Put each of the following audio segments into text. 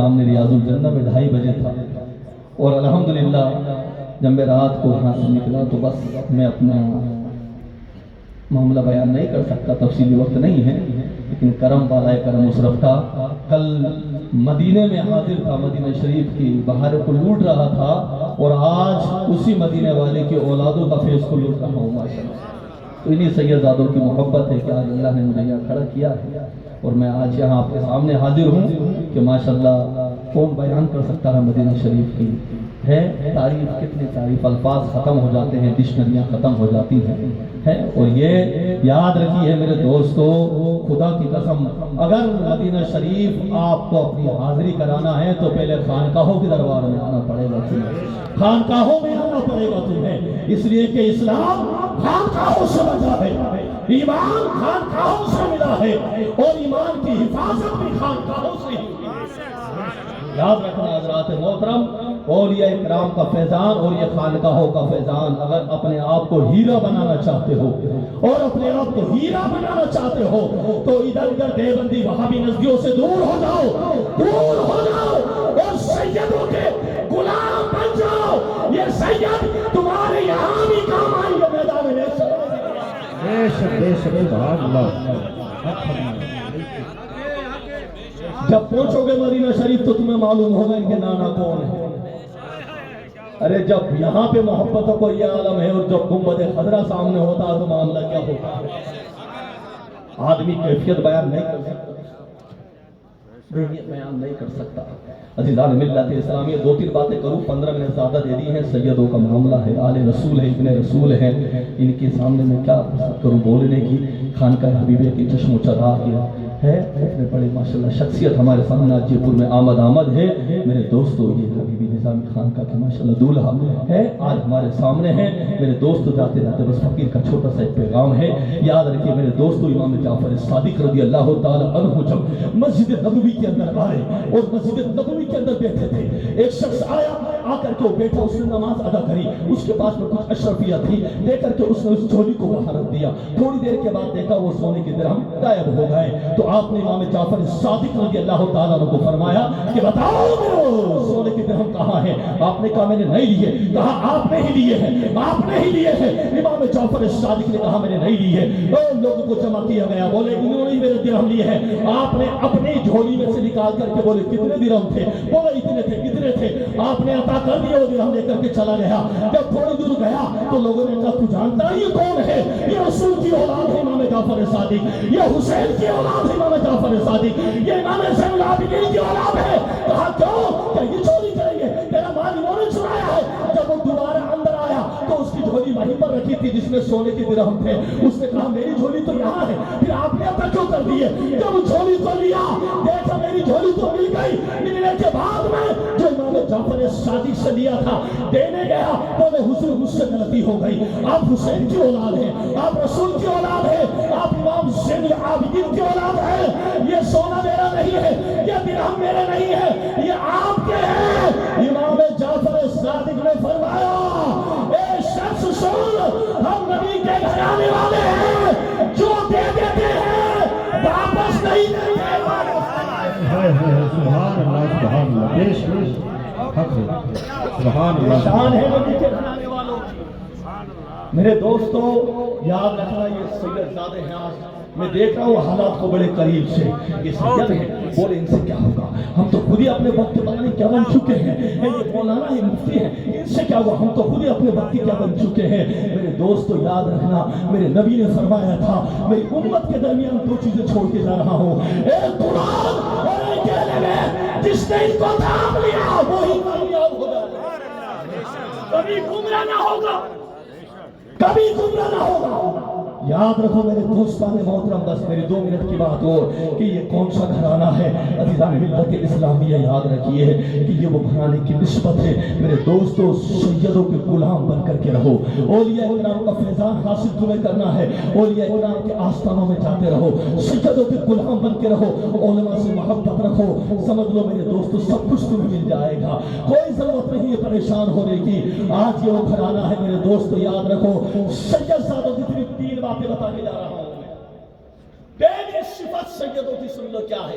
سامنے ریاض الجنہ میں 2:30 بجے تھا، اور الحمدللہ جب میں رات کو یہاں سے نکلا تو بس میں اپنا معاملہ بیان نہیں کر سکتا، تفصیلی وقت نہیں ہے، لیکن کرم والا کرم مصرف کا کل مدینے میں حاضر تھا، مدینہ شریف کی بہاروں کو لوٹ رہا تھا، اور آج اسی مدینے والے کی اولادوں کا فیض کو لوٹ رہا ہوں ماشاءاللہ۔ تو انہی سیدزادوں کی محبت ہے کہ آج اللہ نے مجھے یہاں کھڑا کیا ہے، اور میں آج یہاں آپ کے سامنے حاضر ہوں کہ ماشاءاللہ کون بیان کر سکتا ہے مدینہ شریف کی ہے تعریف، کتنے تعریف، الفاظ ختم ہو جاتے ہیں، ڈکشنریاں ختم ہو جاتی ہیں، اور یہ یاد رکھیے میرے دوستو، خدا کی قسم اگر مدینہ شریف آپ کو اپنی حاضری کرانا ہے تو پہلے خانقاہوں کے دربار میں آنا پڑے گا تمہیں، خانقاہوں میں آنا پڑے گا تمہیں، اس لیے کہ اسلام خانقاہوں سے بنا ہے، ایمان خانقاہوں سے ملا ہے، اور ایمان کی حفاظت بھی خانقاہوں سے ہی۔ یاد رکھنا حضرات محترم، اولیاء اکرام کا فیضان اور یہ خانقاہوں کا فیضان، اگر اپنے آپ کو ہیرا بنانا چاہتے ہو اور اپنے آپ کو ہیرا بنانا چاہتے ہو تو ادھر ادھر دیوبندی وہابی نزدیوں سے دور ہو جاؤ اور سیدوں کے غلام بن جاؤ، یہ سید تمہارے یہاں بھی کام آئیں گے میدان میں۔ بے شک سبحان اللہ۔ جب پہنچو گے مدینہ شریف تو تمہیں معلوم ہوگا ان کے نانا کون ہے۔ ارے جب یہاں پہ محبتوں کو یہ عالم ہے، اور جب گنبد خضرا سامنے ہوتا تو معاملہ کیا ہوتا ہے؟ آدمی کیفیت بیان نہیں کر سکتا، بیان نہیں کر سکتا۔ عزیزان ملت اسلامی، 2-3 باتیں کروں، 15 منٹ زیادہ دے دی ہیں۔ سیدوں کا معاملہ ہے، آل رسول ہے، ابن رسول ہیں، ان کے سامنے میں کیا فرصت کروں بولنے کی؟ خانقاہ حبیبیہ کی چشم و چراغ ہے، اتنے بڑے ماشاءاللہ شخصیت ہمارے سامنے آج جے پور میں آمد ہے۔ میرے دوستو یہ حبیبی نظامی خانقاہ کا ماشاءاللہ دولہا ہے، آج ہمارے سامنے ہے۔ میرے دوستو جاتے جاتے بس فقیر کا چھوٹا سا ایک پیغام ہے، یاد رکھیے میرے دوستو، امام جعفر صادق رضی اللہ تعالی عنہ جب مسجد نبوی کے اندر آئے اور مسجد نبوی کے اندر بیٹھے تھے، ایک شخص آیا، آ کر کے وہ بیٹھا، اس نے نماز ادا کری، اس کے پاس میں کچھ اشرفیہ تھی، لے کر کے اس نے اس جھولی کو باہر رکھ دیا، تھوڑی دیر کے بعد دیکھا وہ سونے کے درہم غائب ہو گئے، تو آپ نے امام جعفر صادق رضی اللہ تعالیٰ عنہ کو فرمایا کہ بتاؤ میرے سونے کے درہم کہاں ہیں؟ آپ نے کہا میں نے نہیں لیے، کہا آپ نے ہی لیے ہیں، آپ نے ہی لیے ہیں۔ امام جعفر صادق نے کہا میں نے نہیں لیے، اور لوگوں کو جمع کیا گیا، بولے انہوں نے میرے درہم لیے ہیں۔ آپ نے اپنی جھولی میں سے نکال کر کے بولے کتنے درہم تھے؟ بولے اتنے تھے، کتنے تھے؟ آپ نے عطا کر دیا، وہ درہم لے کر کے چلا گیا۔ جب تھوڑی دور گیا تو لوگوں نے کہا تو جانتا ہے یہ کون ہے؟ یہ رسول کی اولاد ہے امام جعفر صادق، یہ حسین کی اولاد ہے امام جعفر صادق، یہ امام زین العابدین کی اولاد ہے۔ کہا کیوں؟ کہ یہ چوری کریں گے، تیرا مال انہوں نے چرایا ہے۔ جب وہ دوبارہ اندر آیا تو اس کی جھولی وہیں پر رکھی تھی جس میں سونے کے درہم تھے، اس نے کہا میری جھولی تو یہاں ہے، پھر آپ نے عطا کیوں کر دیے؟ جب جھولی کو لیا، دیکھا میری جھولی تو مل گئی، ملنے کے بعد میں جو امام جعفر صادق سے لیا تھا دینے گیا، بولے حضور مجھ سے غلطی ہو گئی، آپ حسین کی اولاد ہیں، آپ رسول کی اولاد ہیں، آپ امام زین العابدین کی اولاد ہیں، یہ سونا میرا نہیں ہے، یہ درہم میرے نہیں ہے، یہ آپ کے ہیں۔ امام جعفر صادق نے فرمایا اے شخص سن، ہم نبی کے گھرانے والے ہیں، جو دے دیتے ہیں واپس نہیں دیتے۔ سبحان اللہ سبحان اللہ، بے شک حق ہے، سبحان اللہ۔ شان ہے نبی کے گھرانے والوں کی۔ میرے دوستو یاد رکھنا یہ سید زادے ہیں، آج میں دیکھ رہا ہوں حالات کو بڑے قریب سے، یہ سید ہیں، بولے ان سے کیا ہوگا؟ ہم تو خود ہی اپنے وقت کے پتہ نہیں کیا بن چکے ہیں، یہ مولانا یہ مفتی ہیں، ان سے کیا ہوا؟ ہم تو خود ہی اپنے وقت کیا بن چکے ہیں۔ میرے دوستو یاد رکھنا میرے نبی نے فرمایا تھا میری امت کے درمیان 2 چیزیں چھوڑ کے جا رہا ہوں، ایک قرآن اور ایک علم، جس نے ان کو تھام لیا وہی کامیاب ہوگا، کبھی گمراہ نہ ہوگا، کبھی گمراہ نہ ہوگا۔ یاد رکھو میرے دوستان محترم، بس میری 2 منٹ کی بات ہو کہ یہ کون سا گھرانہ ہے۔ عزیزان ملت اسلامیہ یاد رکھیے کہ یہ وہ گھرانے کی نسبت ہے۔ میرے دوستو سیدوں کے غلام بن کر کے رہو، اولیاء اکرام کا فیضان حاصل تمہیں کرنا ہے، اولیاء اکرام کے آستانوں میں جاتے رہو، سیدوں کے غلام بن کے رہو، علماء سے محبت رکھو، سمجھ لو میرے دوستو سب کچھ تمہیں مل جائے گا، کوئی ضرورت نہیں ہے پریشان ہونے کی۔ آج یہ وہ گھرانہ ہے میرے دوستو، یاد رکھو سید زادوں کی صرف 3 باتیں بتا کے جا رہا ہوں۔ پہلی صفت سیدوں کی سن لو کیا ہے؟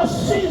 80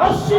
80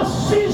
80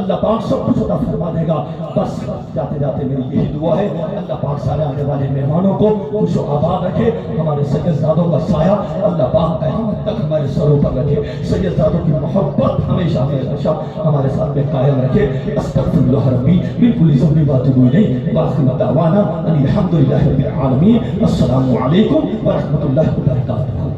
اللہ پاک سب کچھ عطا فرما دے گا. بس جاتے جاتے میری یہی دعا ہے اللہ پاک سارے آنے والے مہمانوں کو خوش و آباد رکھے. ہمارے سیدزادوں کا سایہ اللہ پاک قیامت تک ہمارے سروں پر رکھے. سیدزادوں کی محبت ہمیشہ ہمیشہ ہمارے ساتھ میں قائم رکھے. استغفر اللہ ربی من کل ذنب واتوب الیہ وآخر دعوانا ان الحمد للہ رب العالمین. السلام علیکم ورحمۃ اللہ وبرکاتہ.